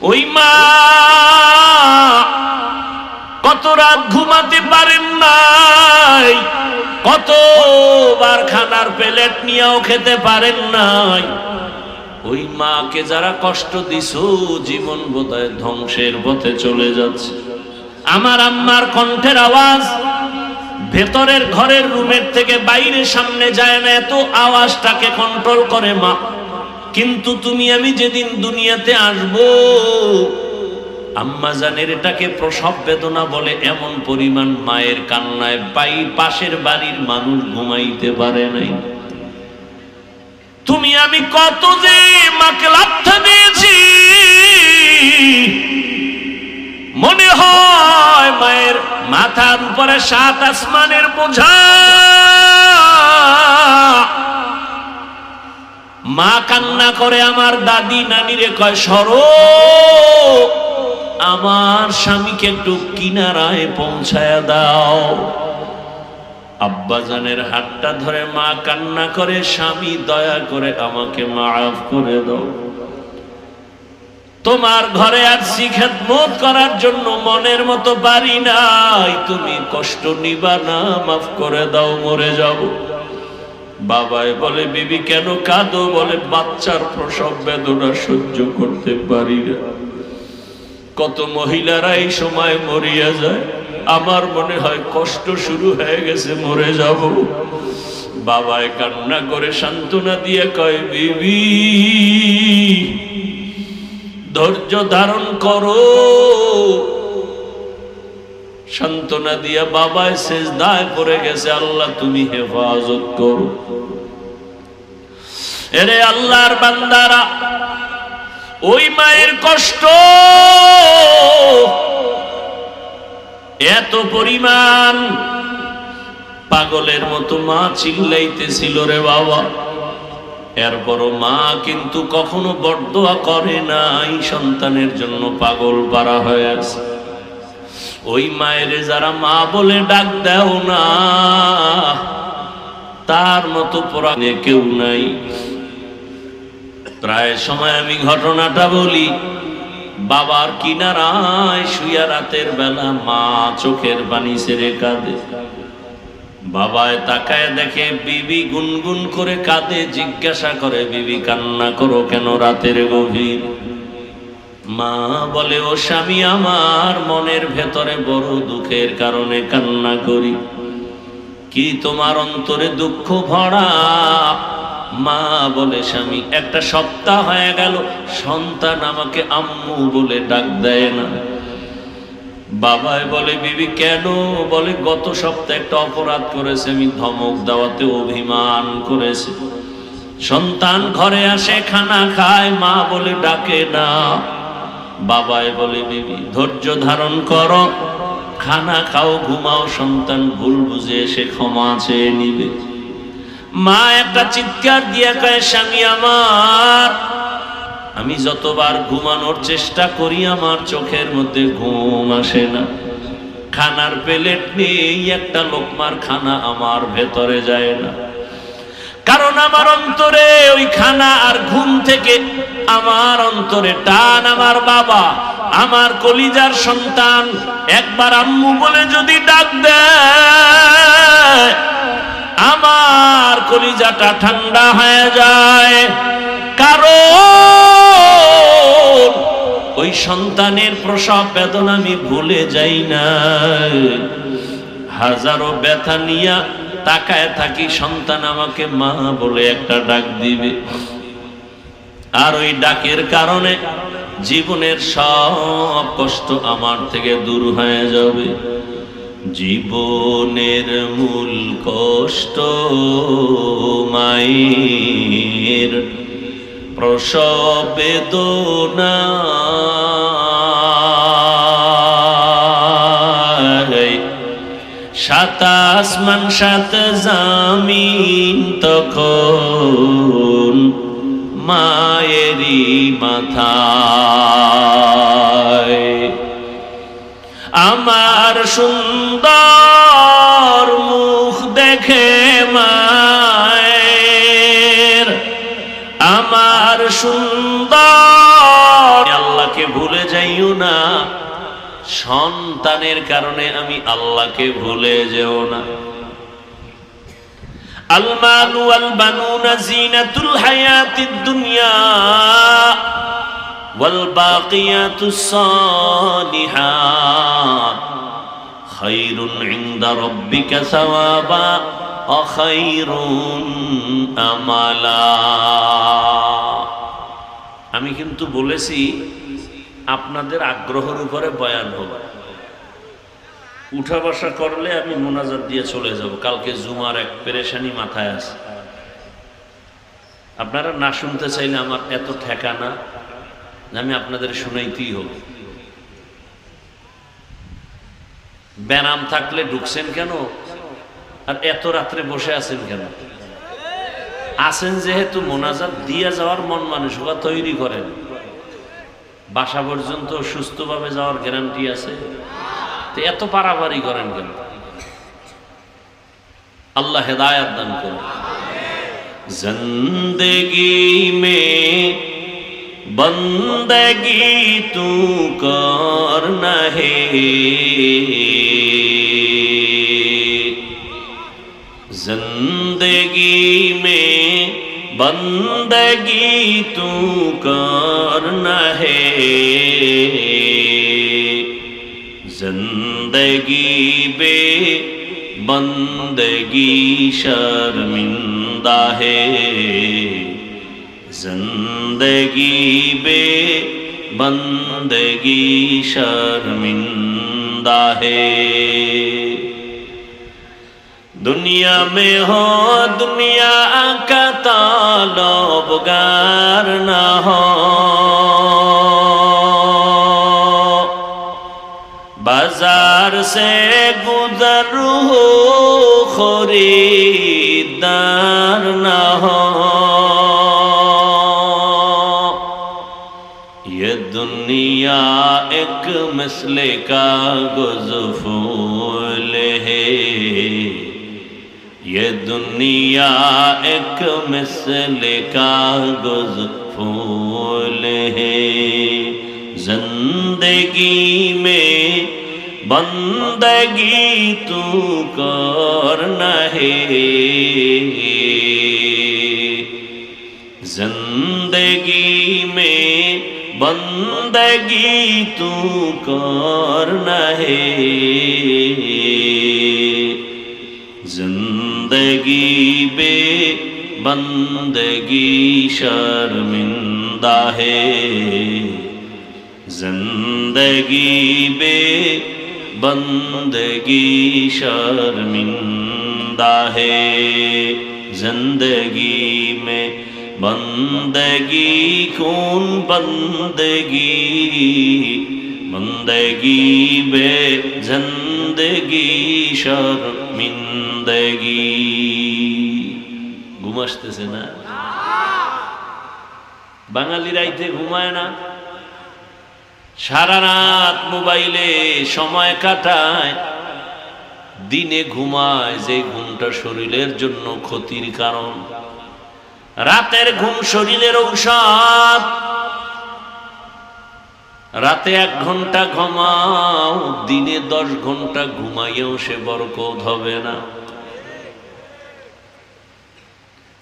ওই মা কত রাত ঘুমাতে পারেন নাই, কতবার খানার প্লেট নিয়েও খেতে পারেন নাই। ওই মাকে যারা কষ্ট দিছো, জীবন বোধহয় ধ্বংসের পথে চলে যাচ্ছে। আমার আম্মার কণ্ঠের আওয়াজ ভেতরের ঘরের রুমের থেকে বাইরে সামনে যায় না, এত আওয়াজটাকে কন্ট্রোল করে মা। কিন্তু তুমি আমি যেদিন দুনিয়াতে আসবো, আম্মা জানের এটাকে প্রসব বেদনা বলে, এমন পরিমাণ মায়ের কান্নায় পাশের বাড়ির মানুষ ঘুমাইতে পারে নাই। তুমি আমি কত যে মাকে লাথা দিয়েছি, মনে হয় মায়ের মাথার উপরে 7 আসমানের বোঝা। মা কান্না করে আমার দাদি নানিরে কয়, সরো, আমার স্বামীকে একটু কিনারায় পৌঁছায়া দাও। আব্বাজানের হাতটা ধরে মা কান্না করে, স্বামী দয়া করে আমাকে মাফ করে দাও, তোমার ঘরে আসছি খেদমত করার জন্য, মনের মতো পারি নাই, তুমি কষ্ট নিবা না, মাফ করে দাও, মরে যাব। বাবাই বলে, বিবি কেন কাঁদো? বলে, বাচ্চার প্রসব বেদনা সহ্য করতে পারি না। কত মহিলারা এই সময় মরিয়া যায়, আমার মনে হয় কষ্ট শুরু হয়ে গেছে, মরে যাব। বাবাই কান্না করে সান্ত্বনা দিয়ে কয়, বিবি ধৈর্য ধারণ করো। সান্ত্বনা দিয়া বাবায় সেজদায় পড়ে গেছে, আল্লাহ তুমি হেফাজত করো। এরে আল্লাহর বান্দারা, ওই মায়ের কষ্ট এত পরিমাণ, পাগলের মতো মা চিল্লাইতেছিল রে বাবা। এরপরও মা কিন্তু কখনো বরদোয়া করে নাই, সন্তানের জন্য পাগল পারা হয়ে আছে। ওই মায়ের যারা মা বলে ডাক দেও না, তার মতো পরাণে কেউ নাই। প্রায় সময় আমি ঘটনাটা বলি, বাবার কিনারায় শুইয়া রাতের বেলা মা চোখের পানি ছেড়ে কাঁদে। বাবায় তাকায় দেখে বিবি গুনগুন করে কাঁদে, জিজ্ঞাসা করে, বিবি কান্না করো কেন রাতের গভীর? মা বলে, ও স্বামী আমার, মনের ভেতরে বড় দুঃখের কারণে কান্না করি। কি তোমার অন্তরে দুঃখ ভরা? মা বলে, স্বামী, একটা সপ্তাহ হয়ে গেল সন্তান আমাকে আম্মু বলে ডাক দেয় না। বাবাই বলে, বিবি কেন? বলে, গত সপ্তাহে একটা অপরাধ করেছে, আমি ধমক দেওয়াতে অভিমান করেছে। সন্তান ঘরে আসে, খানা খায়, মা বলে ডাকে না। বাবাই বলে, বিবি ধৈর্য ধারণ করো, খানা খাও, ঘুমাও, সন্তান ভুল বুঝে এসে ক্ষমা চেয়ে নিবে। মা একটা চিৎকার দিয়ে কয়, স্বামী আমার, আমি যতবার ঘুমানোর চেষ্টা করি আমার চোখের মধ্যে ঘুম আসে না। খানার প্লেট নেই, একটা লোকমার খানা আমার ভেতরে যায় না, কারণ আমার অন্তরে ওই খানা আর ঘুম থেকে আমার অন্তরে টান। আমার বাবা, আমার কলিজার সন্তান একবার আম্মু বলে যদি ডাক দেয়, আমার কলিজাটা ঠান্ডা হয়ে যায়। কারণ ওই সন্তানের প্রসব বেদনা আমি ভুলে যাই না। হাজারো ব্যথা নিয়া তাকায় থাকি, সন্তান আমাকে মা বলে একটা ডাক দিবে, আর ওই ডাকের কারণে জীবনের সব কষ্ট আমার থেকে দূর হয়ে যাবে। জীবনের মূল কষ্ট মায়ের প্রসব বেদনা, সাত আসমান সাত জামিন তখন মায়েরই মাথায়। আমার সুন্দর মুখ দেখে মায়ের, আমার সুন্দর আল্লাহকে ভুলে সন্তানের কারণে আমি আল্লাহকে ভুলে যেও না। আল মালু ওয়াল বানুনা জিনাতুল হায়াতিদ দুনিয়া ওয়াল বাকিয়াতুস সালিহাত খায়রুন ইনদা রাব্বিকা সাওয়াবা ওয়া খায়রুন আমালা। আমি কিন্তু বলেছি আপনাদের আগ্রহের উপরে বয়ান হবে। উঠা বসা করলে আমি মোনাজাত দিয়ে চলে যাব। কালকে জুমার এক পেরেশানি মাথায় আছে। আপনারা না শুনতে চাইলে আমার এত ঠেকানা, আমি আপনাদের শুনাইতেই হবে। ব্যারাম থাকলে ঢুকছেন কেন, আর এত রাত্রে বসে আছেন কেন? আছেন যেহেতু মোনাজাত দিয়ে যাওয়ার মন মানসিকতা তৈরি করেন। বাসা পর্যন্ত সুস্থভাবে যাওয়ার গ্যারান্টি আছে, তো এত পারাপারি করেন কেন? আল্লাহ হেদায়েত দান করুন। জিন্দেগি মে বন্দগি তু করনা হে, जिंदगी में बंदगी तू करना है, जिंदगी बे बंदगी शर्मिंदा है, जिंदगी बे बंदगी शर्मिंदा है। दुनिया में हो दुनिया का ताल्लुकार न हो, बाजार से गुजर हो खरीदार न हो, ये दुनिया एक मसले का गुज़फूल है, ये दुनिया एक मिसले का गुज़फूल है, जिंदगी में बंदगी तू करना है, जिंदगी में बंदगी तू करना है, जिंदगी बे बंदगी शर्मिंदा है, जिंदगी बे बंदगी शर्मिंदा है, जिंदगी में बंदगी कौन बंदगी, बंदगी बे जिंदगी शर्मिंदगी। ঘুম আসতেছে না? বাঙালি রাইতে ঘুমায় না, সারা রাত মোবাইলে সময় কাটায়, দিনে ঘুমায় যে ঘুমটা শরীরের জন্য ক্ষতির কারণ। রাতের ঘুম শরীরের ঔষধ। রাতে 1 ঘন্টা ঘুমাও, দিনে 10 ঘন্টা ঘুমাইয়েও সে বরকত হবে না।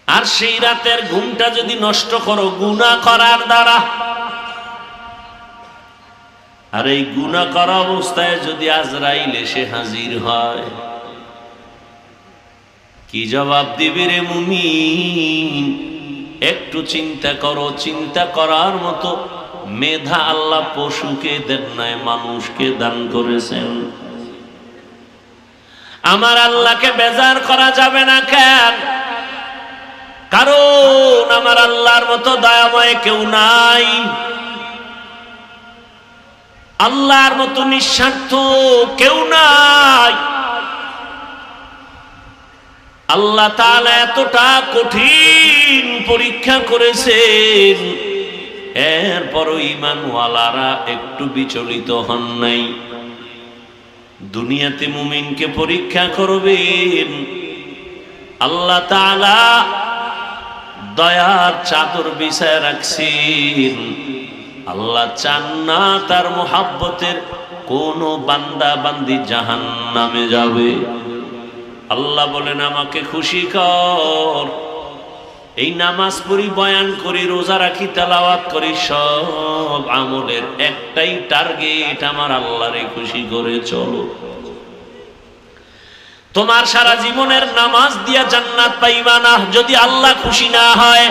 আর সেই রাতের ঘুমটা যদি নষ্ট করো গুনাহ করার দ্বারা, আর এই গুনাহ করা অবস্থায় যদি আজরাইল এসে হাজির হয়, কি জবাব দিবি রে মুমিন? একটু চিন্তা করো। চিন্তা করার মতো মেধা আল্লাহ পশুকে দেন নাই, মানুষকে দান করেছেন। আমার আল্লাহকে বেজার করা যাবে না কেন? কারণ আমার আল্লাহর মতো দয়াময় কেউ নাই, আল্লাহর মতো নিঃস্বার্থ কেউ নাই। আল্লাহ তাআলা এতটা কঠিন পরীক্ষা করেছেন, এরপরও ঈমানওয়ালারা একটু বিচলিত হন নাই। দুনিয়াতে মুমিনকে পরীক্ষা করবেন, আল্লাহ তাআলা দয়ার চাদর বিছায় রাখছেন। আল্লাহ চান না তার মুহাব্বতের কোন বান্দা বান্দি জাহান্নামে যাবে। আল্লাহ বলেন আমাকে খুশি কর, এই নামাজ পড়ি, বয়ান করি, রোজা রাখি, তেলাওয়াত করি, সব আমলের একটাই টার্গেট, আমার আল্লাহরে খুশি করে চলো। তোমার সারা জীবনের নামাজ দিয়া জান্নাত পাইবা না যদি আল্লাহ খুশি না হয়।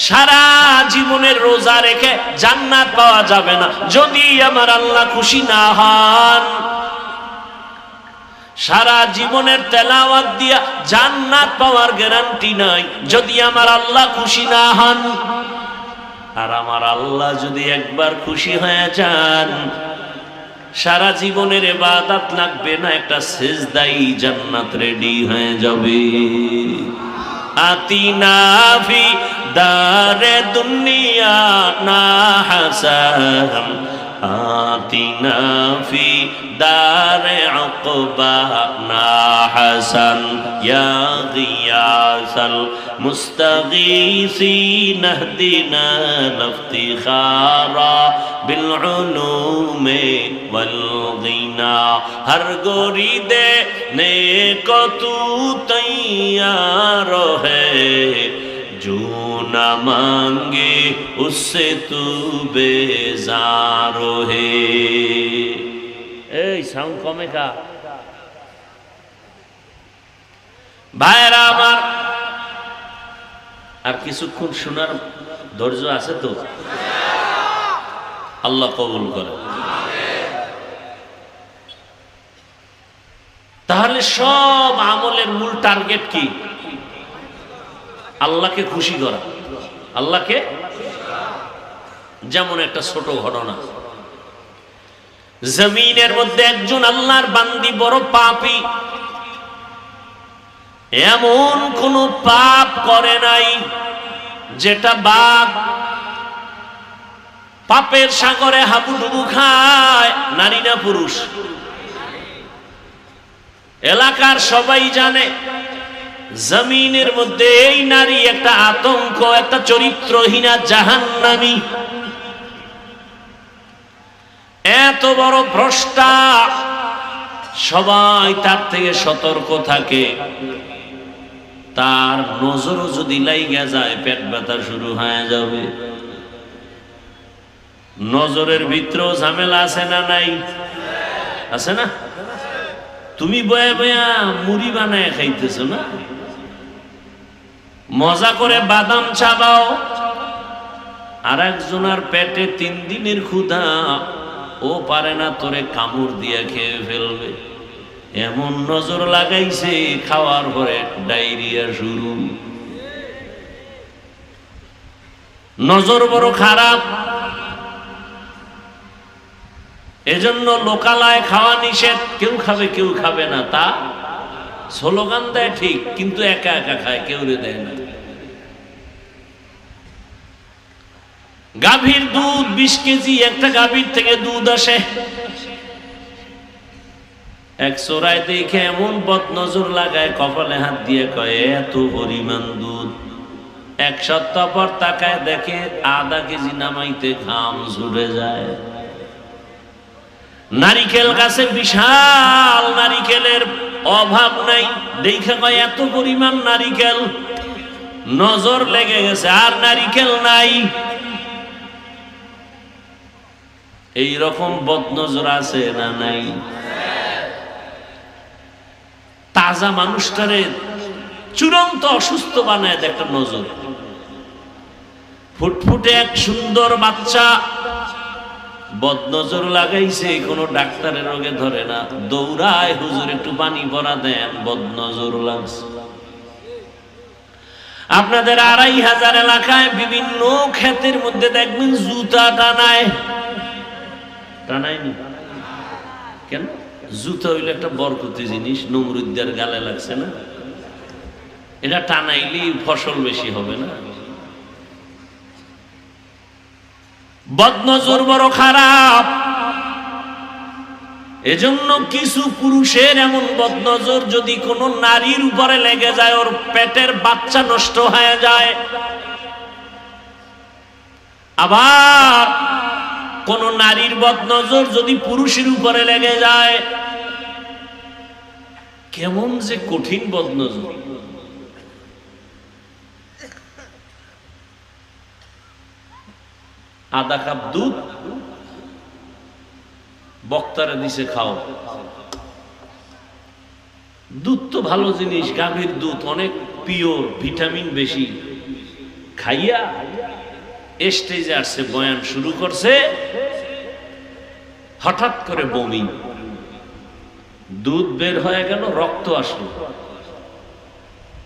সারা জীবনের রোজা রেখে জান্নাত পাওয়া যাবে না যদি আমার আল্লাহ খুশি না হন। সারা জীবনের তেলাওয়াত দিয়া জান্নাত পাওয়ার গ্যারান্টি নাই যদি আমার আল্লাহ খুশি না হন। আর আমার আল্লাহ যদি একবার খুশি হয়ে যান, সারা জীবনের ইবাদত লাগবে না, একটা সিজদাই জান্নাত রেডি হয়ে যাবে। আতিনা ফি দারে দুনিয়া না হাসান, আতিনা ফি দারে উকবা না হাসান, ইয়া গিয়াসাল মুস্তাগীসিন ইহদিনা লিফতিখারা বিল উলুমে ওয়াল গিনা। হর গোরি দে নে কো তু তৈয়ার है, जो न मांगे उससे तू बेजार है। এই সাউন্ড কমে কা ভাইরা আমার, আর কিছুক্ষণ শোনার ধৈর্য আছে তো? আল্লাহ কবুল করে। তাহলে সব আমলের মূল টার্গেট কি? আল্লাহকে খুশি করা। আল্লাহকে, যেমন একটা ছোট ঘটনা, জমিনের মধ্যে একজন আল্লাহর বান্দি বড় পাপী, এমন কোন পাপ করে নাই যেটা বাপ পাপের সাগরে হাবুডুবু খায়। নারী না পুরুষ? এলাকার সবাই জানে জমিনের মধ্যে এই নারী একটা আতঙ্ক, একটা চরিত্রহীনা জাহান্নামী, এত বড় ভ্রষ্টা। সবাই তার থেকে সতর্ক থাকে। তার নজরও যদি লাইগা যায় পেট ব্যথা শুরু হয়ে যাবে। নজরের ভিতরেও ঝামেলা আছে না নাই? আছে না? তুমি বয়া বয়া মুড়ি বানায় খাইতেছো না, মজা করে বাদাম চাবাও, আর একজনের পেটে 3 দিনের ক্ষুধা, ও পারে না তোরে কামড় দিয়ে খেয়ে ফেলবে। এমন নজর লাগাইছে, খাওয়ার পরে ডায়রিয়া শুরু। নজর বড় খারাপ। এজন্য লোকালয়ে খাওয়া নিষেধ, কেউ খাবে কেউ খাবে না, তা স্লোগান দেয় ঠিক, কিন্তু একা একা খায়, কেউ দেয় না। গাভীর দুধ 20 কেজি, একটা গাভীর থেকে দুধ আসে। এক চোরাই দেখে এমন বদনজর লাগায়, কপালে হাত দিয়ে কয় এত পরিমাণ দুধ। 1 সপ্তাহ পর তাকায় দেখে আধা কেজি নামাইতে ঘাম ঝরে যায়। নারিকেল গাছে বিশাল নারিকেলের অভাব নাই, দেখে কয় এত পরিমাণ নারিকেল। নজর লেগে গেছে, আর নারিকেল নাই। এই রকম বদনজর আছে না নাই? তাজা মানুষটারে চূড়ান্ত অসুস্থ বানায় একটা নজর। ফুটফুটে এক সুন্দর বাচ্চা বদনজর লাগাইছে, কোনো ডাক্তারের রোগে ধরে না, দৌড়ায় হুজুর একটু পানি ভরা দেন, বদনজর লাগছে। আপনাদের 2500 এলাকায় বিভিন্ন ক্ষেতের মধ্যে দেখবেন জুতা টানায়। টানায়নি কেন? জুতা হইলে একটা বরকতি জিনিস, নমরুদ্দের গালে লাগছে না, এটা টানাইলি ফসল বেশি হবে না? বদনজর বড় খারাপ। এজন্য কিছু পুরুষের এমন বদনজর যদি কোন নারীর উপরে লেগে যায়, ওর পেটের বাচ্চা নষ্ট হয়ে যায়। আবার কোন নারীর বদনজর যদি পুরুষের উপরে লেগে যায়, কেমন যে কঠিন বদনজর। আধা কাপ দুধ বক্তারে দিছে খাও। দুধ তো ভালো জিনিস, গাভীর দুধ অনেক পিওর, ভিটামিন বেশি। খাইয়া স্টেজে আসছে, বয়ান শুরু করছে, হঠাৎ করে বমি, দুধ বের হয়ে গেল, রক্ত আসলো,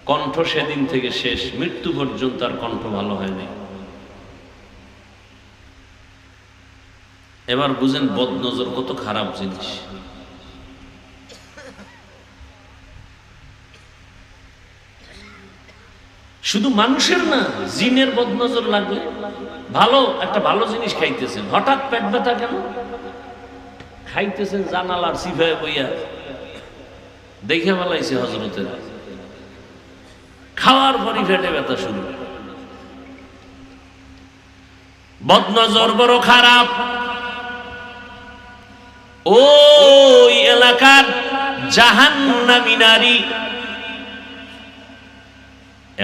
কণ্ঠ সেদিন থেকে শেষ, মৃত্যু পর্যন্ত আর কণ্ঠ ভালো হয়নি। এবার বুঝেন বদনজর কত খারাপ জিনিস। শুধু মানুষের না, জিনের বদনজর লাগলে, ভালো একটা ভালো জিনিস খাইতেছেন, হঠাৎ পেট ব্যথা কেন? খাইতেছেন জানালার সিফায় বইয়া, দেখে বেলাইছে হজরতের, খাওয়ার পরই পেটে ব্যথা শুরু। বদনজর বড় খারাপ। ওই এলাকার জাহান্নামী নারী,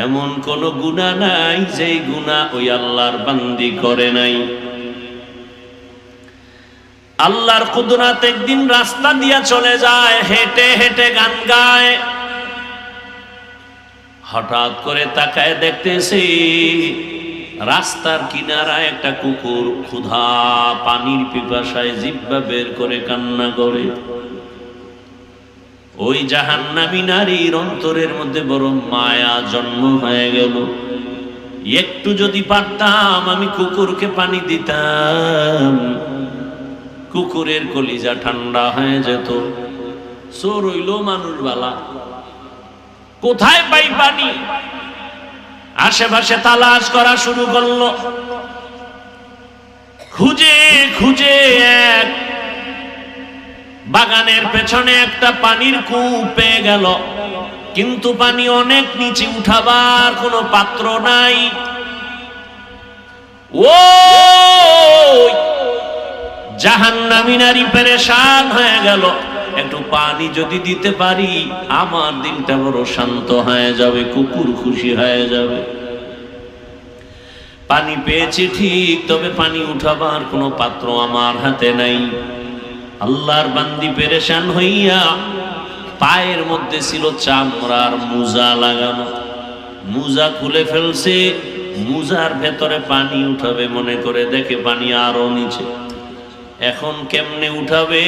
এমন কোন গুনাহ নাই যে গুনাহ ওই আল্লাহর বান্দি করে নাই। আল্লাহর কুদরত একদিন রাস্তা দিয়া চলে যায়, হেঁটে হেঁটে গান গায়, হঠাৎ করে তাকায় দেখতেছে রাস্তার কিনারায় একটা কুকুর ক্ষুধা পানির পিপাসায় জিহ্বা বের করে কান্না করে। ওই জাহান্নামী নারীর অন্তরের মধ্যে বড় মায়া জন্ম হয়ে গেল। একটু যদি পারতাম আমি কুকুরকে পানি দিতাম, কুকুরের কলিজা ঠান্ডা হয়ে যেত। চোর হইল মানুষ বালা, কোথায় পাই পানি? আশেপাশে তালাশ করা শুরু করলো, খুঁজে খুঁজে এক বাগানের পেছনে একটা পানির কূপ পেয়ে গেল, কিন্তু পানি অনেক নিচে, উঠাবার কোনো পাত্র নাই। ও জাহান্নামী নারী পেরেশান হয়ে গেল, একটু পানি যদি দিতে পারি আমার দিনটা বড় শান্ত হয়ে যাবে, কুকুর খুশি হয়ে যাবে। পানি পেয়েছি ঠিক, তবে পানি উঠাবার কোনো পাত্র আমার হাতে নাই। আল্লাহর বান্দি পেরেশান হইয়া, পায়ের মধ্যে ছিল চামড়ার মুজা লাগানো, মুজা খুলে ফেলছে, মুজার ভেতরে পানি উঠাবে মনে করে, দেখে পানি আরো নিচে। এখন কেমনে উঠাবে?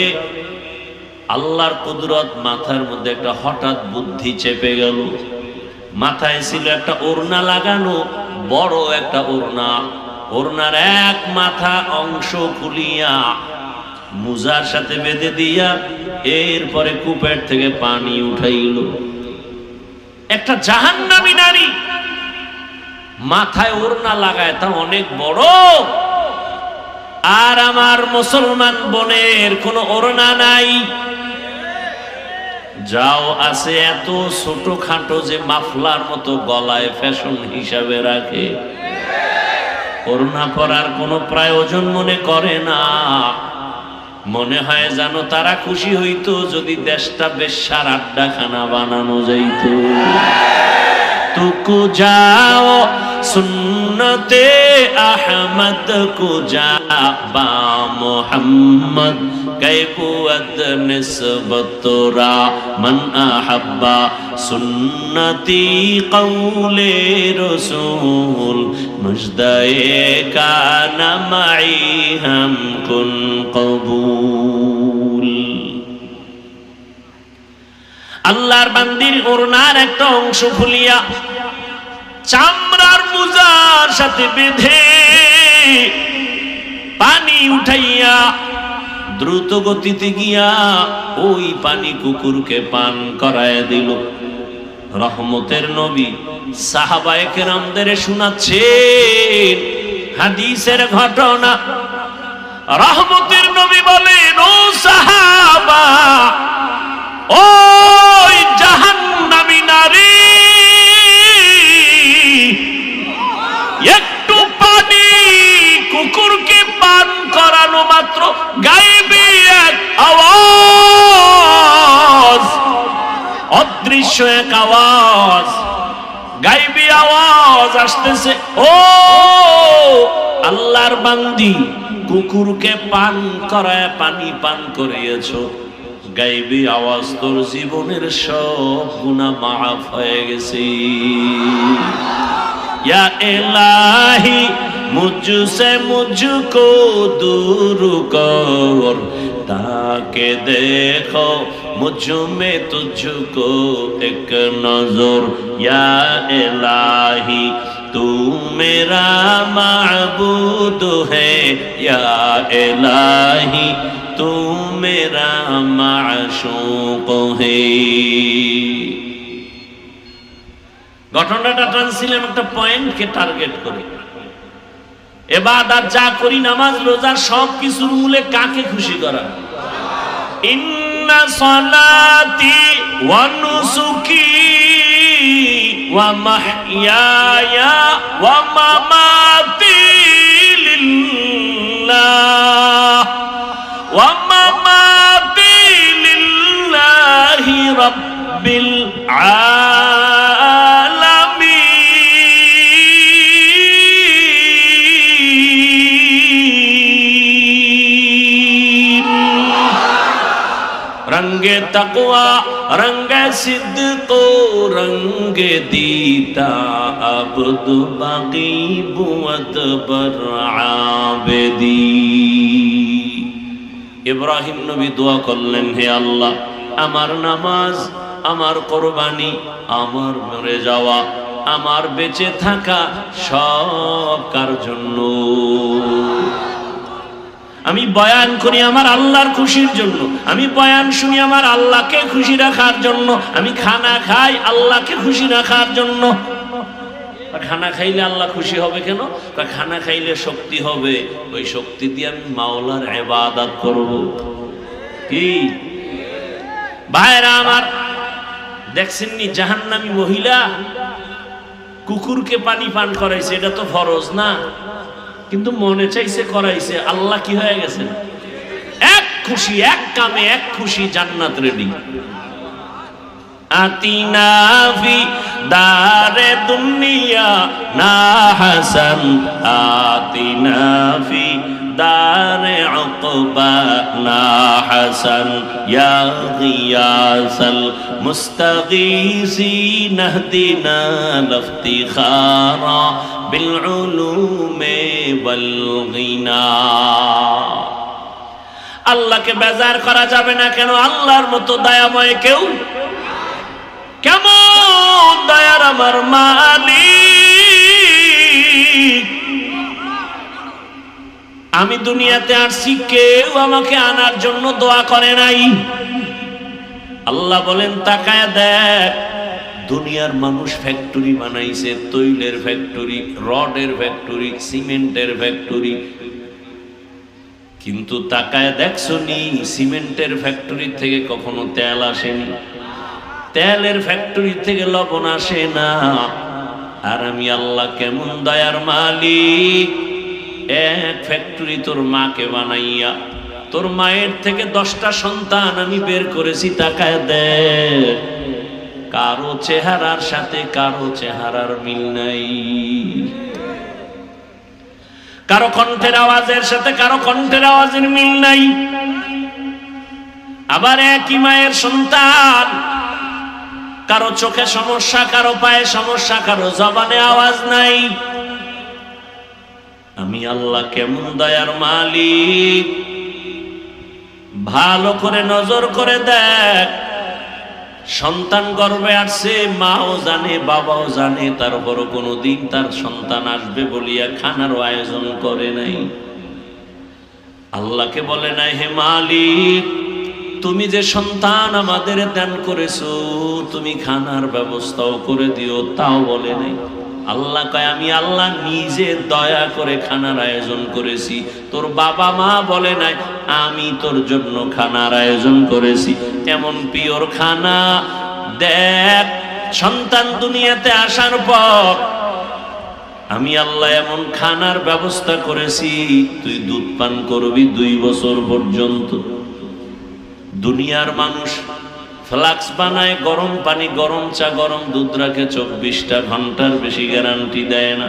আল্লাহর কুদরত, মাথার মধ্যে একটা হঠাৎ বুদ্ধি চেপে গেল। মাথায় ছিল একটা ওড়না লাগানো, বড় একটা ওড়না, ওড়নার এক মাথা অংশ খুলিয়া মুজার সাথে বেঁধে দিয়া এরপরে কূপের থেকে পানি উঠাইল। একটা জাহান্নামী নারী মাথায় ওড়না লাগায়, তা অনেক বড়, আর আমার মুসলমান বোনের কোনো ওড়না নাই। যাও আছে এত ছোট খাটো যে মাফলার মতো গলায় ফ্যাশন হিসাবে রাখে, ওড়না পরার কোনো প্রয়োজন মনে করে না। মনে হয় জানো তারা খুশি হইতো যদি দেশটা বেশ্যার আড্ডাখানা বানানো যাইত। তুকু যাও সুন্নতে আহমদ কো যা বা মোহাম্মদ কৈফুয়ত নিসবত রা মান আহাব্বা সুন্নতি কওলে রসূল মুজদায়ে কানা মাই হাম কুন কবুল। আল্লাহর বান্দির ওড়নার একটা অংশ খুলিয়া চামড়ার মুজার সাথে বেঁধে পানি উঠাইয়া দ্রুত গতিতে গিয়া ওই পানি কুকুরকে পান করায় দিল। রহমতের নবী সাহাবায়ে কেরামদের শোনাচ্ছেন হাদিসের ঘটনা। রহমতের নবী বলেন, ও সাহাবা, ওই জাহান্নামী নারী একটু পানি কুকুরকে পান করানো অদৃশ্য এক আওয়াজ, গাইবী আওয়াজ আসতেছে, ও আল্লাহর বান্দি, কুকুরকে পান করায় পানি পান করিয়েছো, গাইবী আওয়াজ তোর জীবনের সব গুনাহ মাফ হয়ে গেছে। या इलाही मुझसे मुझको दूर कर, ताकि देखो मुझ में तुझको एक नजर। या इलाही तू मेरा माबूद है, या इलाही तू मेरा माशूक है। ঘটনাটা টানছিলাম একটা পয়েন্টকে টার্গেট করে। ইবাদত যা করি, নামাজ রোজা, সব কিছুর মূলে কাকে খুশি করা? ইন্না সালাতি ওয়া নুসুকি ওয়া মাহইয়ায়া ওয়া মামাতি লিল্লাহ ওয়া মামাতি লিল্লাহি রাব্বিল रंगे तकवा रंगे सिद्दक़ रंगे दीता अब्द बाकी बुअत बर आबदी। इब्राहिम नबी दुआ करलेन, हे अल्लाह আমার নামাজ, আমার কোরবানি, আমার মরে যাওয়া, আমার বেঁচে থাকা সব কার জন্য? আমি বয়ান করি আমার আল্লাহর খুশির জন্য, আমি বয়ান শুনি আমার আল্লাহকে খুশি রাখার জন্য, আমি খানা খাই আল্লাহকে খুশি রাখার জন্য। খানা খাইলে আল্লাহ খুশি হবে কেন? খানা খাইলে শক্তি হবে, ওই শক্তি দিয়ে আমি মাওলার ইবাদত করব। কি ভাইরা আমার, দেখছেননি জাহান্নামী মহিলা কুকুরকে পানি পান করাইছে, এটা তো ফরজ না, কিন্তু মনে চাইছে করাইছে। আল্লাহ কি হয়ে গেছেন? এক খুশি, এক কামে এক খুশি, জান্নাত রেডি। আতিনা ফি দারে দুনিয়া না হাসান, আতিনা ফি দারে উকবা না হাসান, ইয়া গিয়াসাল মুস্তাগীসিন ইহদিনা লিফতিখারা বিল উলুমি ওয়াল গিনা। আল্লাহকে বেজার করা যাবে না কেন? আল্লাহর মতো দয়াময় কেউ? কেমন দয়ার আমার মালিক! আমি দুনিয়াতে আসছি, কেউ আমাকে আনার জন্য দোয়া করে নাই। আল্লাহ বলেন, তাকায় দেখ, দুনিয়ার মানুষ ফ্যাক্টরি বানাইছে, তৈলের ফ্যাক্টরি, রডের ফ্যাক্টরি, সিমেন্টের ফ্যাক্টরি, কিন্তু তাকায় দেখছো নি সিমেন্টের ফ্যাক্টরি থেকে কখনো তেল আসেনি, তেলের ফ্যাক্টরি থেকে লবণ আসে না। আর আমি আল্লাহ কেমন দয়ার মালিক! এক ফ্যাক্টরি তোর মাকে বানাইয়া, তোর মায়ের থেকে 10টা সন্তান আমি বের করেছি। তাকায় দেখ, কারো চেহারার সাথে কারো চেহারার মিল নাই, কারো কণ্ঠের আওয়াজের সাথে কারো কণ্ঠের আওয়াজের মিল নাই। আবার একই মায়ের সন্তান, কারো চোখে সমস্যা, কারো পায়ে সমস্যা, কারো জবানে আওয়াজ নাই। আমি আল্লাহ কেমন দয়ার মালিক! ভালো করে নজর করে দেখ, সন্তান গর্ভে আসছে, মাও জানে বাবাও জানে, তারপরও কোনোদিন তার সন্তান আসবে বলিয়া খানারও আয়োজন করে নাই। আল্লাহকে বলে নাই, হে মালিক, তুমি যে সন্তান আমাদের দান করেছো, তুমি খানার ব্যবস্থাও করে দিও, তাও বলে নাই। আল্লাহ কয়, আমি আল্লাহ নিজে দয়া করে খানার আয়োজন করেছি। তোর বাবা মা বলে নাই, আমি তোর জন্য খানার আয়োজন করেছি। এমন পিওর খানা। দেখ, সন্তান দুনিয়াতে আসার পর আমি আল্লাহ এমন খানার ব্যবস্থা করেছি, তুই দুধ পান করবি 2 বছর পর্যন্ত। দুনিয়ার মানুষ ফ্লাক্স বানায়, গরম পানি, গরম চা, গরম দুধ রাখে, 24টা ঘন্টার বেশি গ্যারান্টি দেয় না।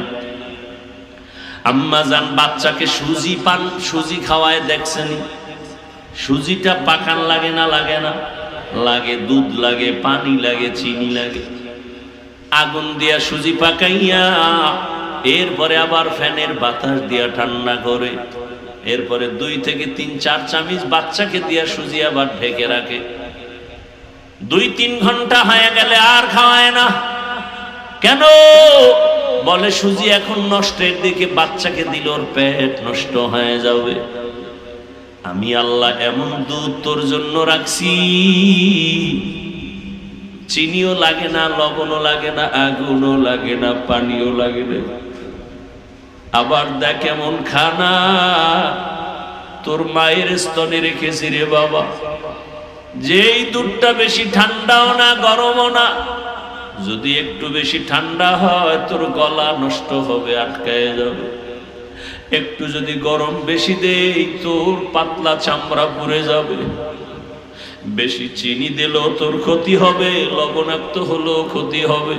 আম্মাজান বাচ্চাকে সুজি খাওয়ায় দেখছেন? সুজিটা পাকান লাগে না? লাগে না? লাগে। দুধ লাগে, পানি লাগে, চিনি লাগে। আগুন দিয়া সুজি পাকাইয়া এরপরে আবার ফ্যানের বাতাস দিয়া ঠান্ডা করে, এরপরে 2 থেকে 3, 4 চামচ বাচ্চাকে দিয়া সুজি আবার ঢেকে রাখে। 2-3 ঘন্টা হয়ে গেলে আর খাওয়ায় না। কেন? বলে সুজি এখন নষ্টের দিকে, বাচ্চাকে দিল ওর পেট নষ্ট হয়ে যাবে। আমি আল্লাহ এমন দুধ তোর জন্য রাখছি, চিনিও লাগে না, লবণও লাগে না, আগুনও লাগে না, পানিও লাগে না। আবার দেখ এমন খানা তোর মায়ের স্তনে রেখেছি রে বাবা, যেই দুধটা বেশি ঠান্ডাও না গরমও না, যদি একটু বেশি ঠান্ডা হয় তোর গলা নষ্ট হবে, আটকায় যাবে। একটু যদি গরম বেশি দেই তোর পাতলা চামড়া পুড়ে যাবে। বেশি চিনি দিলেও তোর ক্ষতি হবে, লবণাক্ত হলেও ক্ষতি হবে।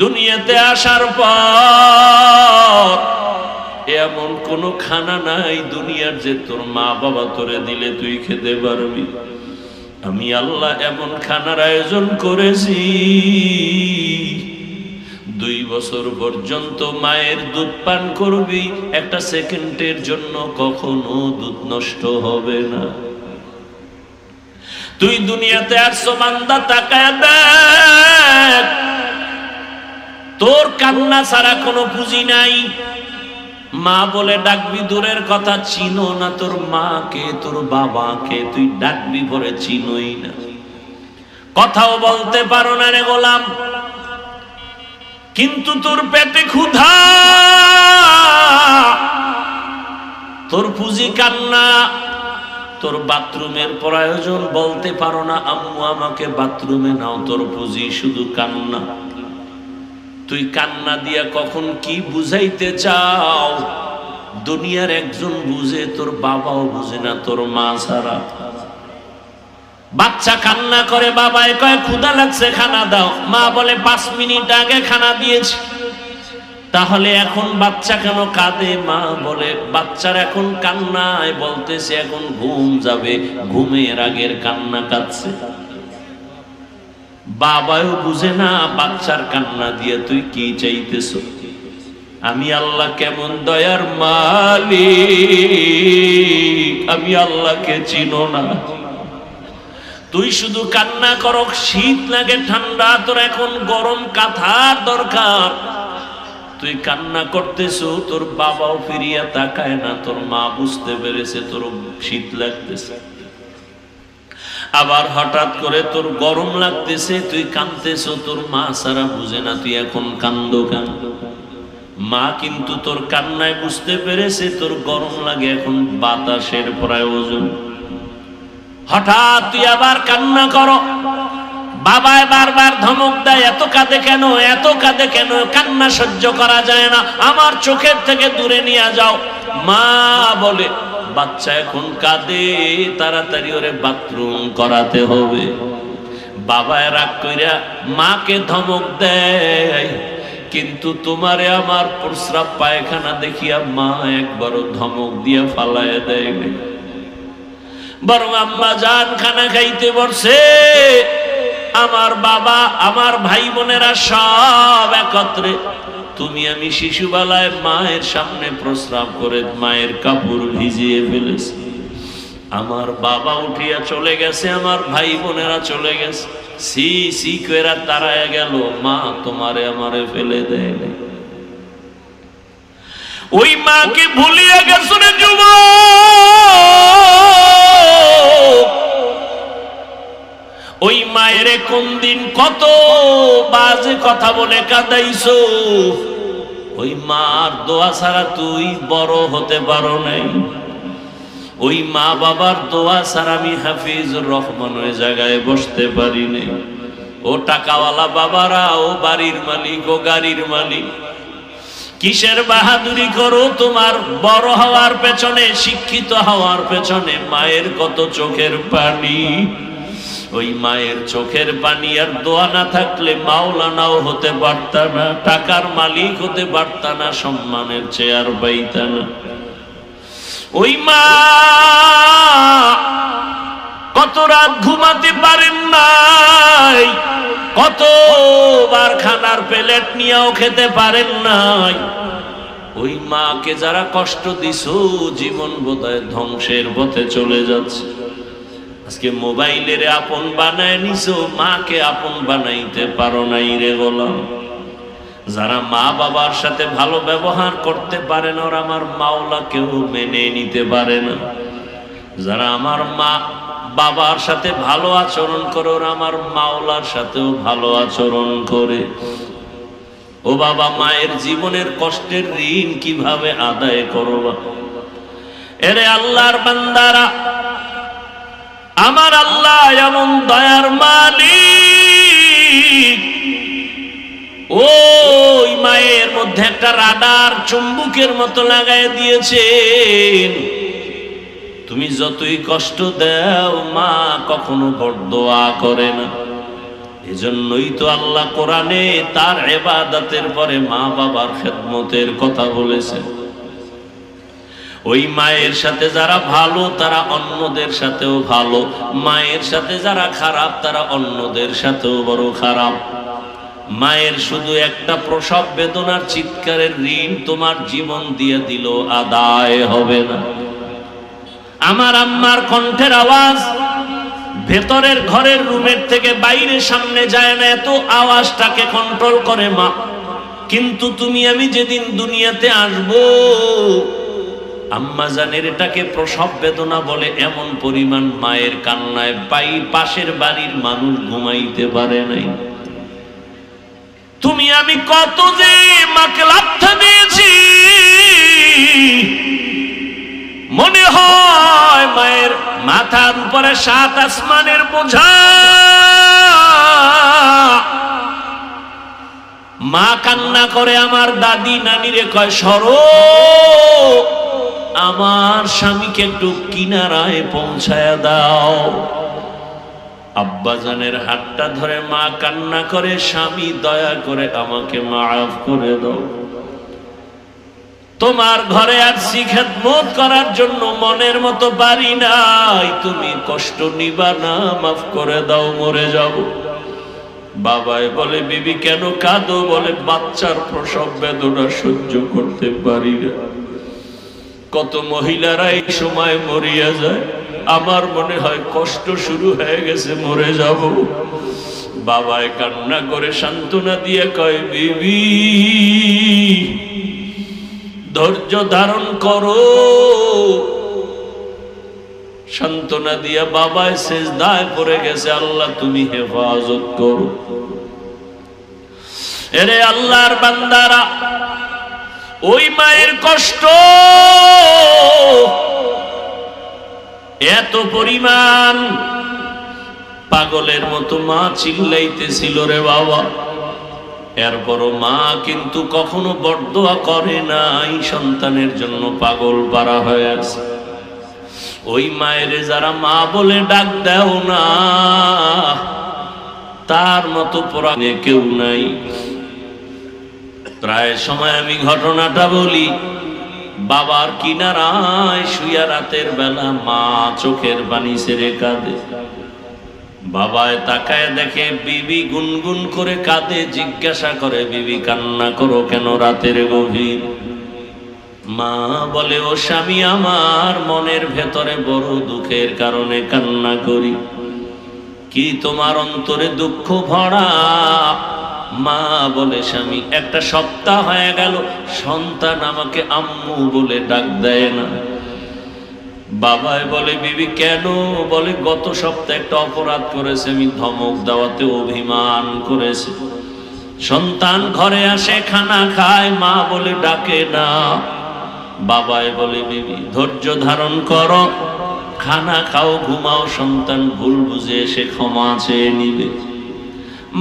দুনিয়াতে আসার পর এমন কোন খানা নাই দুনিয়ার যে তোর মা বাবা তোরে দিলে তুই খেতে পারবি। আমি আল্লাহ এমন খানার আয়োজন করেছি, 2 বছর পর্যন্ত মায়ের দুধ পান করবি, একটা সেকেন্ডের জন্য কখনো দুধ নষ্ট হবে না। তুই দুনিয়াতে আসছো বান্দা, তাকায় দেখ, তোর কান্না ছাড়া কোনো পুঁজি নাই। মা বলে ডাকবি দূরের কথা, চিনো না তোর মাকে, তোর বাবাকে তুই ডাকবি পরে চিনোই না, কথাও বলতে পারো না রে গোলাম। কিন্তু তোর পেটে ক্ষুধা, তোর পুঁজি কান্না, তোর বাথরুমের প্রয়োজন, বলতে পারো না আম্মু আমাকে বাথরুমে নাও, তোর পুঁজি শুধু কান্না। তুই কান্না দিয়া কখন কি বুঝাইতে চাও দুনিয়ার একজন বুঝে, তোর বাবাও বুঝে না তোর মা ছাড়া। বাচ্চা কান্না করে, বাবায় কয় ক্ষুধা লাগছে খানা দাও, মা বলে 5 মিনিট আগে খানা দিয়েছি। তাহলে এখন বাচ্চা কেন কাঁদে? মা বলে বাচ্চার এখন কান্নায় বলতেছে এখন ঘুম যাবে, ঘুমের আগের কান্না কাঁদছে। বাবাও বুঝে না বাচ্চার কান্না দিয়ে তুই কি চাইতেছ। আমি আল্লাহ কেমন দয়ার মালিক, আমি আল্লাহকে চিনো না। তুই শুধু কান্না করো, শীত লাগে ঠান্ডা, তোর এখন গরম কাঁথার দরকার, তুই কান্না করতেছো, তোর বাবাও ফিরিয়া তাকায় না, তোর মা বুঝতে পেরেছে তোর শীত লাগতেছে। আবার হঠাৎ করে তোর গরম লাগতেছে, তুই কাঁদতেছো, তোর মা সারা বুঝে না তুই এখন কান্দো কেন। মা কিন্তু তোর কান্নায় বুঝতে পেরেছে তোর গরম লাগে, এখন বাতাসের প্রয়োজন। হঠাৎ তুই আবার কান্না করো, বাবায় বারবার ধমক দেয়, এত কাঁদে কেন, এত কাঁদে কেন, কান্না সহ্য করা যায় না, আমার চোখের থেকে দূরে নিয়ে যাও। মা বলে বাচ্চা এখন কাঁদে, তাড়াতাড়ি ওরে বাথরুম করাতে হবে। বাবায় রাগ কইরা মাকে ধমক দেয়, কিন্তু তোমারে আমার প্রস্রাব পায়খানা দেখিয়া মা একবারও ধমক দিয়া ফালায় দেয় না, বরং আম্মা জান খানা খাইতে বসে, আমার বাবা আমার ভাই বোনেরা সব একত্রে, তুমি আমি শিশুবেলায় মায়ের সামনে প্রস্রাব করে মায়ের কাপড় ভিজিয়ে ফেলেছি, আমার বাবা উঠিয়া চলে গেছে, আমার ভাই বোনেরা চলে গেছে, সি সি কইরা তাড়ায় গেল, মা তোমারে আমারে ফেলে দেয় না। ওই মাকে ভুলিয়ে গেছো রে যুবক, ওই মায়ের কোন দিন কত বাজে কথা বলে কাঁদাইছো, ওই মার দোয়া ছাড়া তুই বড় হতে পারো নাই, ওই মা বাবার দোয়া ছাড়া আমি হাফিজুর রহমান ওই জায়গায় বসতে পারি নাই। ও টাকাওয়ালা বাবারা, ও বাড়ির মালিক, ও গাড়ির মালিক, কিসের বাহাদুরি করো তোমার বড় হওয়ার পেছনে, শিক্ষিত হওয়ার পেছনে মায়ের কত চোখের পানি। ওই মায়ের চোখের পানি আর দোয়া না থাকলে মাওলানাও হতে পারতা না, টাকার মালিক হতে পারতা না, সম্মানের চেয়ার পাইতা না। ওই মা কত রাত ঘুমাতে পারেন নাই, কতবার খানার প্লেট নিয়েও খেতে পারেন নাই। ওই মাকে যারা কষ্ট দিছো, জীবন বোধহয় ধ্বংসের পথে চলে যাচ্ছে। আজকে মোবাইলের আপন বানায় নিছো, মাকে আপন বানাইতে পারো নাই রে গোলাম। যারা মা বাবার সাথে ভালো ব্যবহার করতে পারে না, ওরা আমার মাওলাকেও মেনে নিতে পারে না। যারা আমার মা বাবার সাথে ভালো আচরণ করে, ওরা আমার মাওলার সাথেও ভালো আচরণ করে। ও বাবা, মায়ের জীবনের কষ্টের ঋণ কিভাবে আদায় করবা? এরে আল্লাহর বান্দারা, আমার আল্লাহ এমন দয়ার মালিক, ওই মায়ের মধ্যে একটা রাডার চুম্বকের মতো লাগায় দিয়েছেন। তুমি যতই কষ্ট দাও, মা কখনো বরদোয়া করে না। এজন্যই তো আল্লাহ কোরআনে তার ইবাদতের পরে মা বাবার খেদমতের কথা বলেছেন। ওই মায়ের সাথে যারা ভালো, তারা অন্যদের সাথেও ভালো। মায়ের সাথে যারা খারাপ, তারা অন্যদের সাথেও বড় খারাপ। মায়ের শুধু একটা প্রসব বেদনার চিৎকারের ঋণ তোমার জীবন দিয়ে দিল আদায় হবে না। আমার আম্মার কণ্ঠের আওয়াজ ভেতরের ঘরের রুমের থেকে বাইরে সামনে যায় না, এত আওয়াজটাকে কন্ট্রোল করে মা। কিন্তু তুমি আমি যেদিন দুনিয়াতে আসবো, আম্মা জানের এটাকে প্রসব বেদনা বলে। এমন পরিমাণ মায়ের কান্নায় পাশের বাড়ির মানুষ ঘুমাইতে পারে নাই। তুমি আমি কত যে মাকে লাথা দিয়েছি, মনে হয় মায়ের মাথার উপরে 7 আসমানের বোঝা। মা কান্না করে আমার দাদি নানিরে কয়, সরো, আমার স্বামীকে একটু কিনারায় পৌঁছায়া দাও। আব্বাজানের হাতটা ধরে মা কান্না করে, স্বামী দয়া করে আমাকে মাফ করে দাও। তোমার ঘরে আসছি খেদমত করার জন্য, মনের মতো পারি নাই, তুমি কষ্ট নিবা না, মাফ করে দাও, মরে যাব। বাবাই বলে, বিবি কেন কাঁদো? বলে, বাচ্চার প্রসব বেদনা সহ্য করতে পারি না। কত মহিলারা এই সময় মরিয়া যায়, আমার মনে হয় কষ্ট শুরু হয়ে গেছে, মরে যাব। বাবাই কান্না করে সান্ত্বনা দিয়ে কয়, বিবি ধৈর্য ধারণ করো। সান্ত্বনা দিয়া বাবায় সেজদায় পড়ে গেছে, আল্লাহ তুমি হেফাজত করো। এরে আল্লাহর বান্দারা, ওই মায়ের কষ্ট এত পরিমাণ, পাগলের মতো মা চিল্লাইতেছিল রে বাবা। এরপরও মা কিন্তু কখনো বরদোয়া করে নাই, সন্তানের জন্য পাগল পারা হয়ে আছে। ওই মায়ের যারা মা বলে ডাক দেও না, তার মতো পরাণে কেউ নাই। প্রায় সময় আমি ঘটনাটা বলি, বাবার কিনারায় শুইয়া রাতের বেলা মা চোখের পানি ছেড়ে কাঁদে। বাবায় তাকায় দেখে বিবি গুনগুন করে কাঁদে। জিজ্ঞাসা করে, বিবি কান্না করো কেন রাতের গভীর? মা বলে, ও স্বামী আমার, মনের ভেতরে বড় দুঃখের কারণে কান্না করি। কি তোমার অন্তরে দুঃখ ভরা? মা বলে, স্বামী, একটা সপ্তাহ হয়ে গেল সন্তান আমাকে আম্মু বলে ডাক দেয় না। বাবাই বলে, বিবি কেন? বলে, গত সপ্তাহে একটা অপরাধ করেছে, আমি ধমক দেওয়াতে অভিমান করেছে। সন্তান ঘরে আসে, খানা খায়, মা বলে ডাকে না। বাবাই বলে, বিবি ধৈর্য ধারণ করো, খানা খাও, ঘুমাও, সন্তান ভুল বুঝে এসে ক্ষমা চেয়ে নিবে।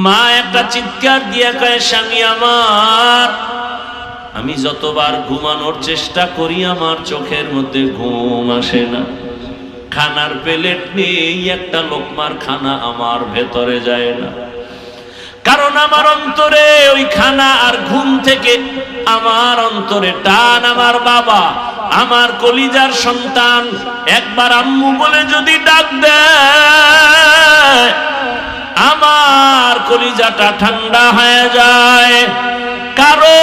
মা একটা চিৎকার দিয়ে কয়, স্বামী আমার, আমি যতবার ঘুমানোর চেষ্টা করি আমার চোখের মধ্যে ঘুম আসে না। খানার প্লেট নেই, একটা লোকমার খানা আমার ভেতরে যায় না, কারণ আমার অন্তরে ওই খানা আর ঘুম থেকে আমার অন্তরে টান আমার বাবা, আমার কলিজার সন্তান একবার আম্মু বলে যদি ডাক দেয় আমার কলিজাটা ঠান্ডা হয়ে যায়। কারণ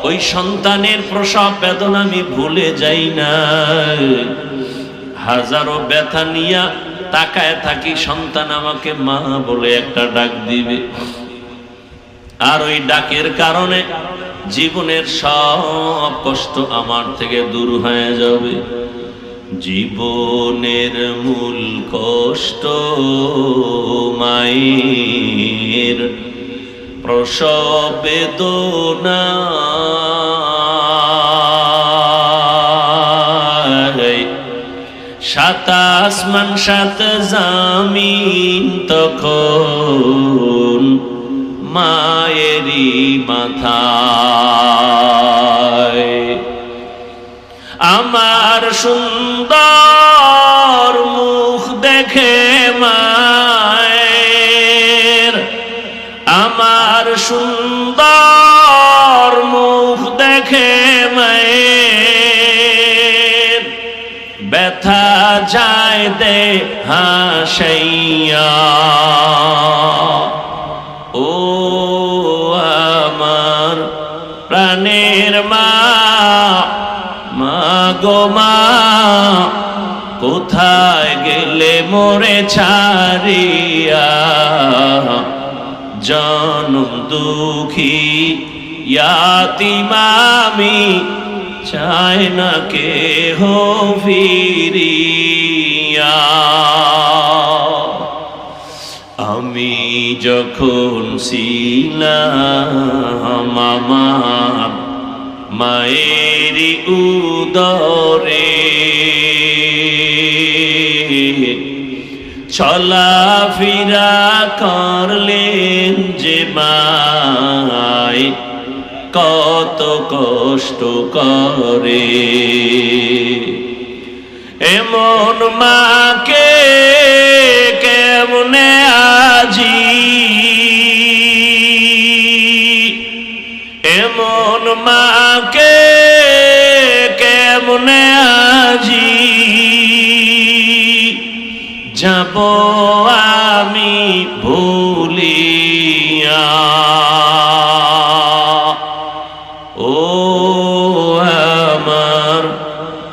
ওই সন্তানের প্রসব বেদনা আমি ভুলে যাই না। হাজারো ব্যথা নিয়া তাকায় থাকি, সন্তান আমাকে মা বলে একটা ডাক দিবে, আর ওই ডাকের কারণে জীবনের সব কষ্ট আমার থেকে দূর হয়ে যাবে। জীবনের মূল কষ্ট মায়ের প্রসব বেদনা, সাত আসমান সাত জামিন তখন মায়েরই মাথায়। আমার সুন্দর মুখ দেখে মায়ের, আমার সুন্দর মুখ দেখে মায়ের ব্যথা যায় দে হাসাইয়া। ও আমার প্রাণের মা, মা গো মা, কোথায় গেলে মোরে ছাড়িয়া? জনম দুঃখী ইয়াতীম আমি, চাই না কেহ ফিরিয়া। আমি যখন ছিলাম আমার মায়েরই উদরে, চলাফেরা করলেন যে মায় কত কষ্ট করে। এমন মাকে কেমনে আজি, এমন মাকে কেমনে আজি যাব আমি ভুলিয়া। ও আমার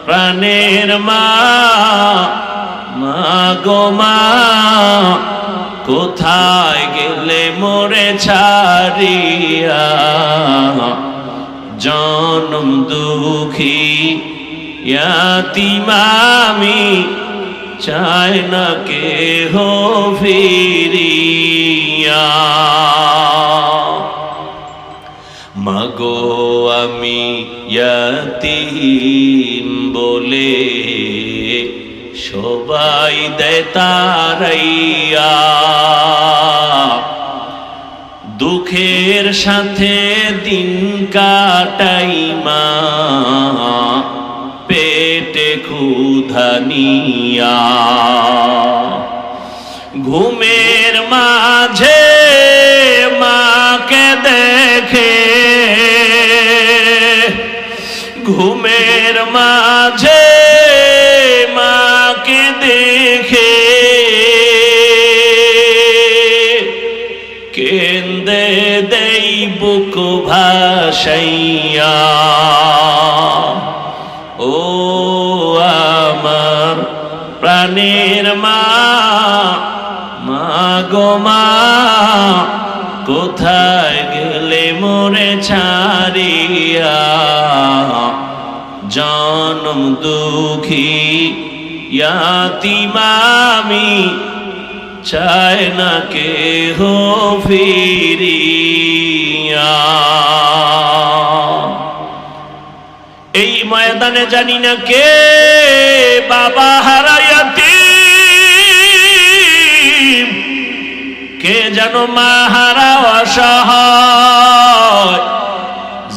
প্রাণের মা, মা গো মা, কোথায় গেলে মোরে ছাড়িয়া? জনম দুঃখী ইয়াতীম আমি, চাই না কেহ ফিরিয়া। মাগো আমি ইয়াতীম বলে সবাই দেয় তাড়াইয়া, দুঃখের সাথে দিন কাটাই মা, পেটে ক্ষুধা নিয়া। ঘুমের মাঝে মাকে দেখে, ঘুমের মাঝে মাকে দেখে কেন্দে দেই বুক ভাসাইয়া। ও আমার প্রাণের মা, মা গো মা, কোথায় গেলে মোরে ছাড়িয়া? জনম দুঃখী ইয়াতীম আমি, চাই না কেহ ফিরিয়া। এই ময়দানে জানি না কে বাবা হারা ইয়াতীম, কে যেন মা হারা অসহায়।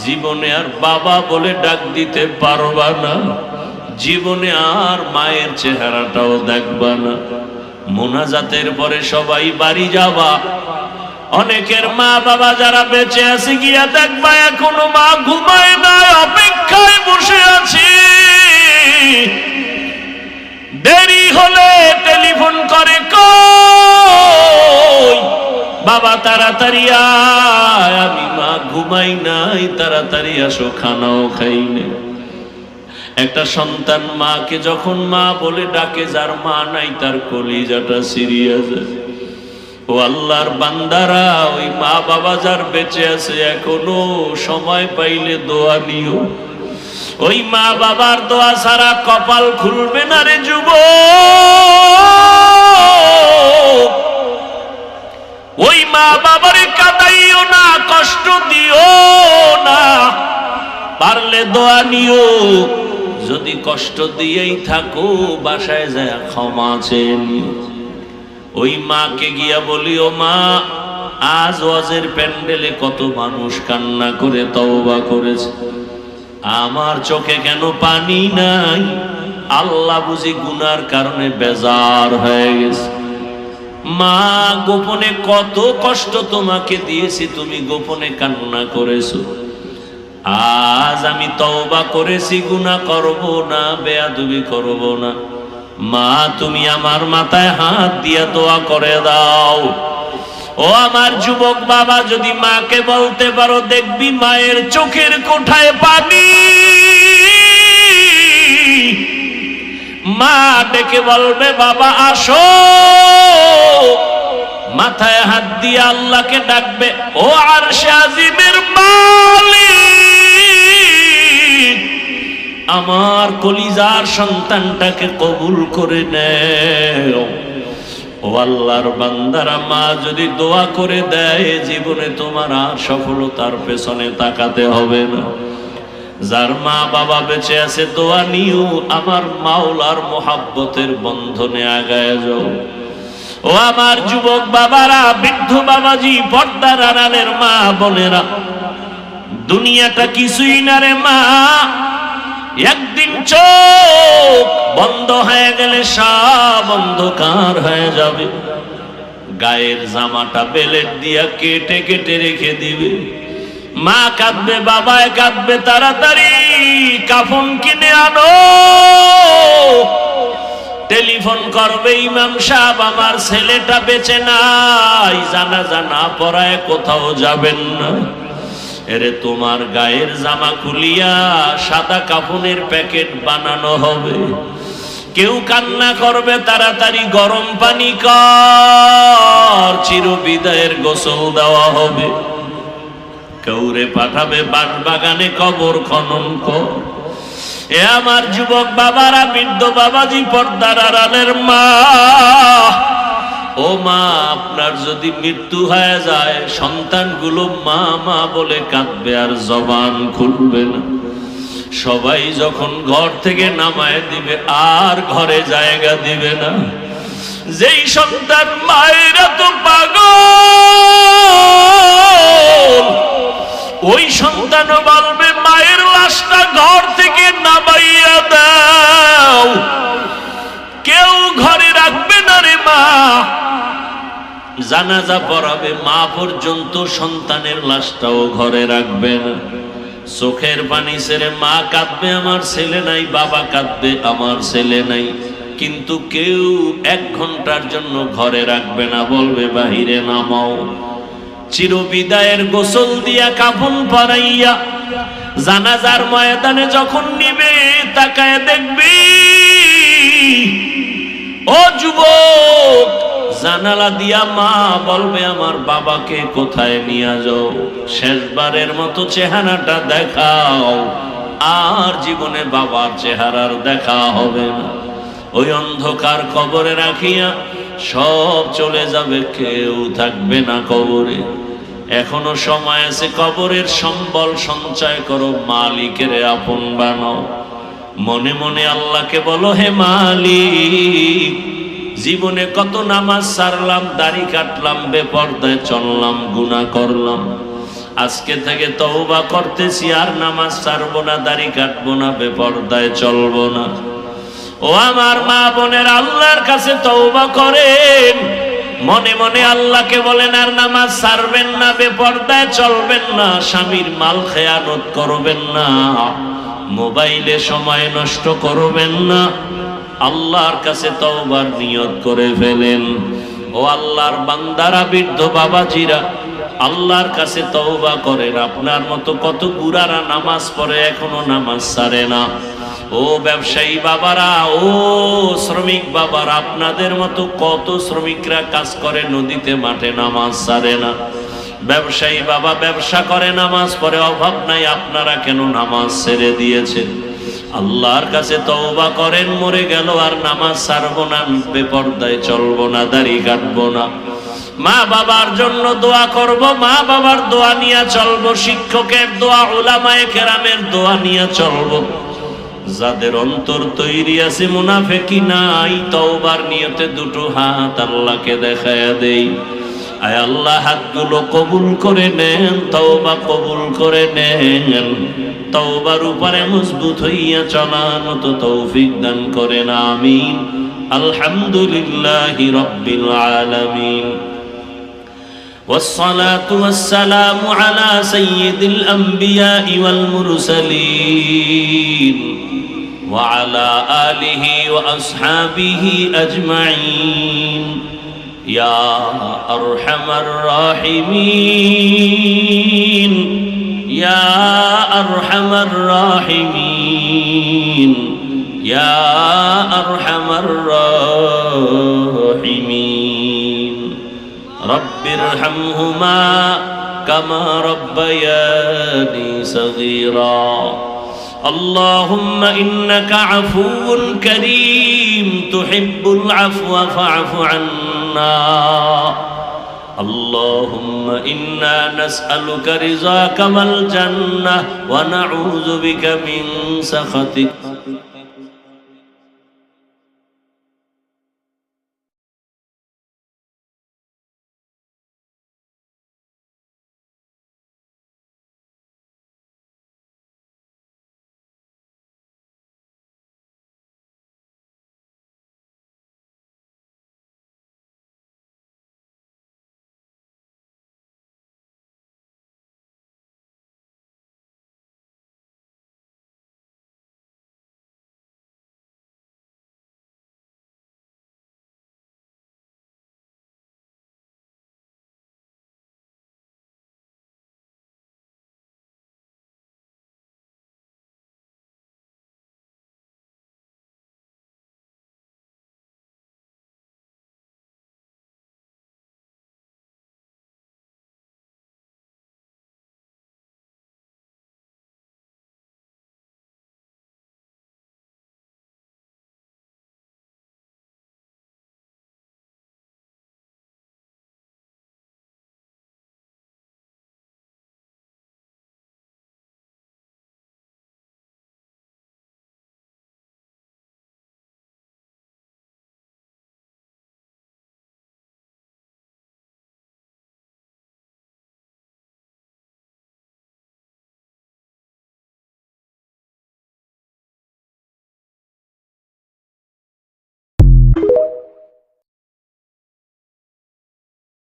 জীবনে আর বাবা বলে ডাক দিতে পারবা না, জীবনে আর মায়ের চেহারাটাও দেখবা না। মোনাজাতের পরে সবাই বাড়ি যাবা, অনেকের মা বাবা যারা বেঁচে আছে গিয়া দেখবা এখনো মা ঘুমায় না, অপেক্ষায় বসে আছে। দেরি হলে টেলিফোন করে, কই বাবা তাড়াতাড়ি আয়, আমি মা ঘুমাই নাই, তাড়াতাড়ি আসো, খানাও খাই না। একটা সন্তান মাকে যখন মা বলে ডাকে, যার মা নাই তার কলিজাটা সিরিয়া যায়। ও আল্লাহর বান্দারা, ওই মা বাবা যার বেঁচে আছে এখনো সময় পাইলে দোয়া নিও। ওই মা বাবার দোয়া ছাড়া কপাল খুলবে না রে যুবক। ওই মা বাবারে কাঁদাইও না, কষ্ট দিও না, পারলে দোয়া নিও। যদি কষ্ট দিয়েই থাকো বাসায় যায় ক্ষমা চেয়ে নিও। ওই মাকে গিয়া বলিও, মা আজ ওয়াজের প্যান্ডেলে কত মানুষ কান্না করে তওবা করেছে, আমার চোখে কেন পানি নাই? আল্লাহ বুঝি গুনার কারণে বেজার হয়ে গেছে। মা গোপনে কত কষ্ট তোমাকে দিয়েছি, তুমি গোপনে কান্না করেছো। আজ আমি তওবা করেছি, গুনাহ করব না, বেয়াদবি করব না। মা তুমি আমার মাথায় হাত দিয়া দোয়া করে দাও। ও আমার যুবক বাবা, যদি মাকে বলতে পারো দেখবি মায়ের চোখের কোঠায় পানি। মা ডেকে বলবে, বাবা আসো। মাথায় হাত দিয়ে আল্লাহকে ডাকবে, ও আরশে আজিমের মালিক, আমার কলিজার সন্তানটাকে কবুল করে নেও। ও আল্লাহর বান্দারা, মা যদি দোয়া করে দেয় জীবনে তোমার আর সফলতার পেছনে তাকাতে হবে না। যার মা বাবা বেঁচে আছে দোয়া নিও, আমার মাওলার মোহাব্বতের বন্ধনে আগায় যাও। ও আমার যুবক বাবারা, বৃদ্ধ বাবাজি, পর্দার আড়ালের মা বোনেরা, দুনিয়াটা কিছুই না রে মা। একদিন চোখ বন্ধ হয়ে গেলে সব অন্ধকার হয়ে যাবে। গায়ের জামাটা বেলেট দিয়া কেটে কেটে রেখে দিবে। মা কাঁদবে, বাবায় কাঁদবে, তাড়াতাড়ি কাফন কিনে আনো। টেলিফোন করবে, ইমাম সাহেব আমার ছেলেটা বেঁচে নাই, জানাজা না পড়ায় কোথাও যাবেন না। এরে তোমার গায়ের জামা খুলিয়া সাদা কাফনের প্যাকেট বানানো হবে। কেউ কান্না করবে, তাড়াতাড়ি গরম পানি কর, চিরবিদায়ের গোসল দেওয়া হবে। কেউরে পাঠাবে বাগানে কবর খনন কর। এ আমার যুবক বাবারা, বৃদ্ধ বাবাজি, পর্দার আড়ালের মা, ও মা, আপনার যদি মৃত্যু হয়ে যায় সন্তানগুলো মা মা বলে কাঁদবে আর জবান খুলবে না। সবাই যখন ঘর থেকে নামায় দিবে আর ঘরে জায়গা দিবে না। যেই সন্তান মায়ের তো পাগল, ওই সন্তানও বলবে মায়ের লাশটা ঘর থেকে নামাইয়া দাও। কেউ ঘরে রাখবে না রে মা। জানাজা পড়াবে মা পর্যন্ত, সন্তানের লাশটাও ঘরে রাখবে না। চোখের পানি ছেড়ে মা কাঁদবে, আমার ছেলে নাই, বাবা কাঁদবে, আমার ছেলে নাই, কিন্তু কেউ 1 ঘন্টার জন্য ঘরে রাখবে না, বলবে বাহিরে নামাও। চিরবিদায়ের গোসল দিয়া কাফন পরাইয়া জানাজার ময়দানে যখন নিবে, তাকায় দেখবি ও যুবক, জানালা দিয়া মা বলবে আমার বাবাকে কোথায় নিয়ে যাও, শেষবারের মতো চেহারাটা দেখাও। আর জীবনে বাবার চেহারার দেখা হবে না। ওই অন্ধকার কবরে রাখিয়া সব চলে যাবে, কেউ থাকবে না কবরে। এখনো সময় আছে, কবরের সম্বল সঞ্চয় করো, মালিকের আপন বানাও। মনে মনে আল্লাহকে বলো, হে মালিক, জীবনে কত নামাজ ছাড়লাম, দাড়ি কাটলাম, বেপরদায় চললাম, গুনাহ করলাম। আজকে থেকে তওবা করতেছি, আর নামাজ ছাড়বো না, দাড়ি কাটবো না, বেপরদায় চলবো না। ও আমার মা বোনের, আল্লাহর কাছে তওবা করেন। মনে মনে আল্লাহকে বলেন, আর নামাজ ছাড়বেন না, বেপরদায় চলবেন না, স্বামীর মাল খেয়ানত করবেন না, মোবাইলে সময় নষ্ট করবেন না। আল্লাহর কাছে তওবার নিয়ত করে ফেলেন। ও আল্লাহর বান্দারা, বৃদ্ধ বাবাজিরা, আল্লাহর কাছে তওবা করেন। আপনার মতো কত বুড়ারা নামাজ পড়ে এখনো নামাজ ছাড়ে না। ও ব্যবসায়ী বাবারা, ও শ্রমিক বাবারা, আপনাদের মতো কত শ্রমিকরা কাজ করে নদীতে মাঠে নামাজ ছাড়ে না। ব্যবসায়ী বাবা ব্যবসা করে নামাজ পড়ে, অভাব নাই, আপনারা কেন নামাজ ছেড়ে দিয়েছেন? আল্লাহর কাছে তওবা করেন। মরে গেল আর নামাজ ছাড়বো না, বেপরদায় চলবো না, দাড়ি কাটবো না। মা বাবার জন্য দোয়া করব, মা বাবার দোয়া নিয়ে চলবো, শিক্ষকের দোয়া, উলামায়ে কেরামের দোয়া নিয়ে চলবো। যাদের অন্তর তৈরি আছে, মুনাফিকি নাই, তওবার নিয়তে দুটো হাত আল্লাহকে দেখায়া দেই। আয় আল্লাহ, হাতগুলো কবুল করে নেন, তওবা কবুল করে নেন। তওবার উপরে মজবুত হইয়া চলার মতো তৌফিক দান করেন, আমিন। আলহামদুলিল্লাহি রাব্বিল আলামিন। والصلاة والسلام على سيد الأنبياء والمرسلين وعلى آله وأصحابه أجمعين يا أرحم الراحمين يا أرحم الراحمين يا أرحم الراحمين رب ارحمهما كما ربياني صغيرا اللهم إنك عفو كريم تحب العفو فاعف عنا اللهم إنا نسألك رضاك والجنة ونعوذ بك من سخطك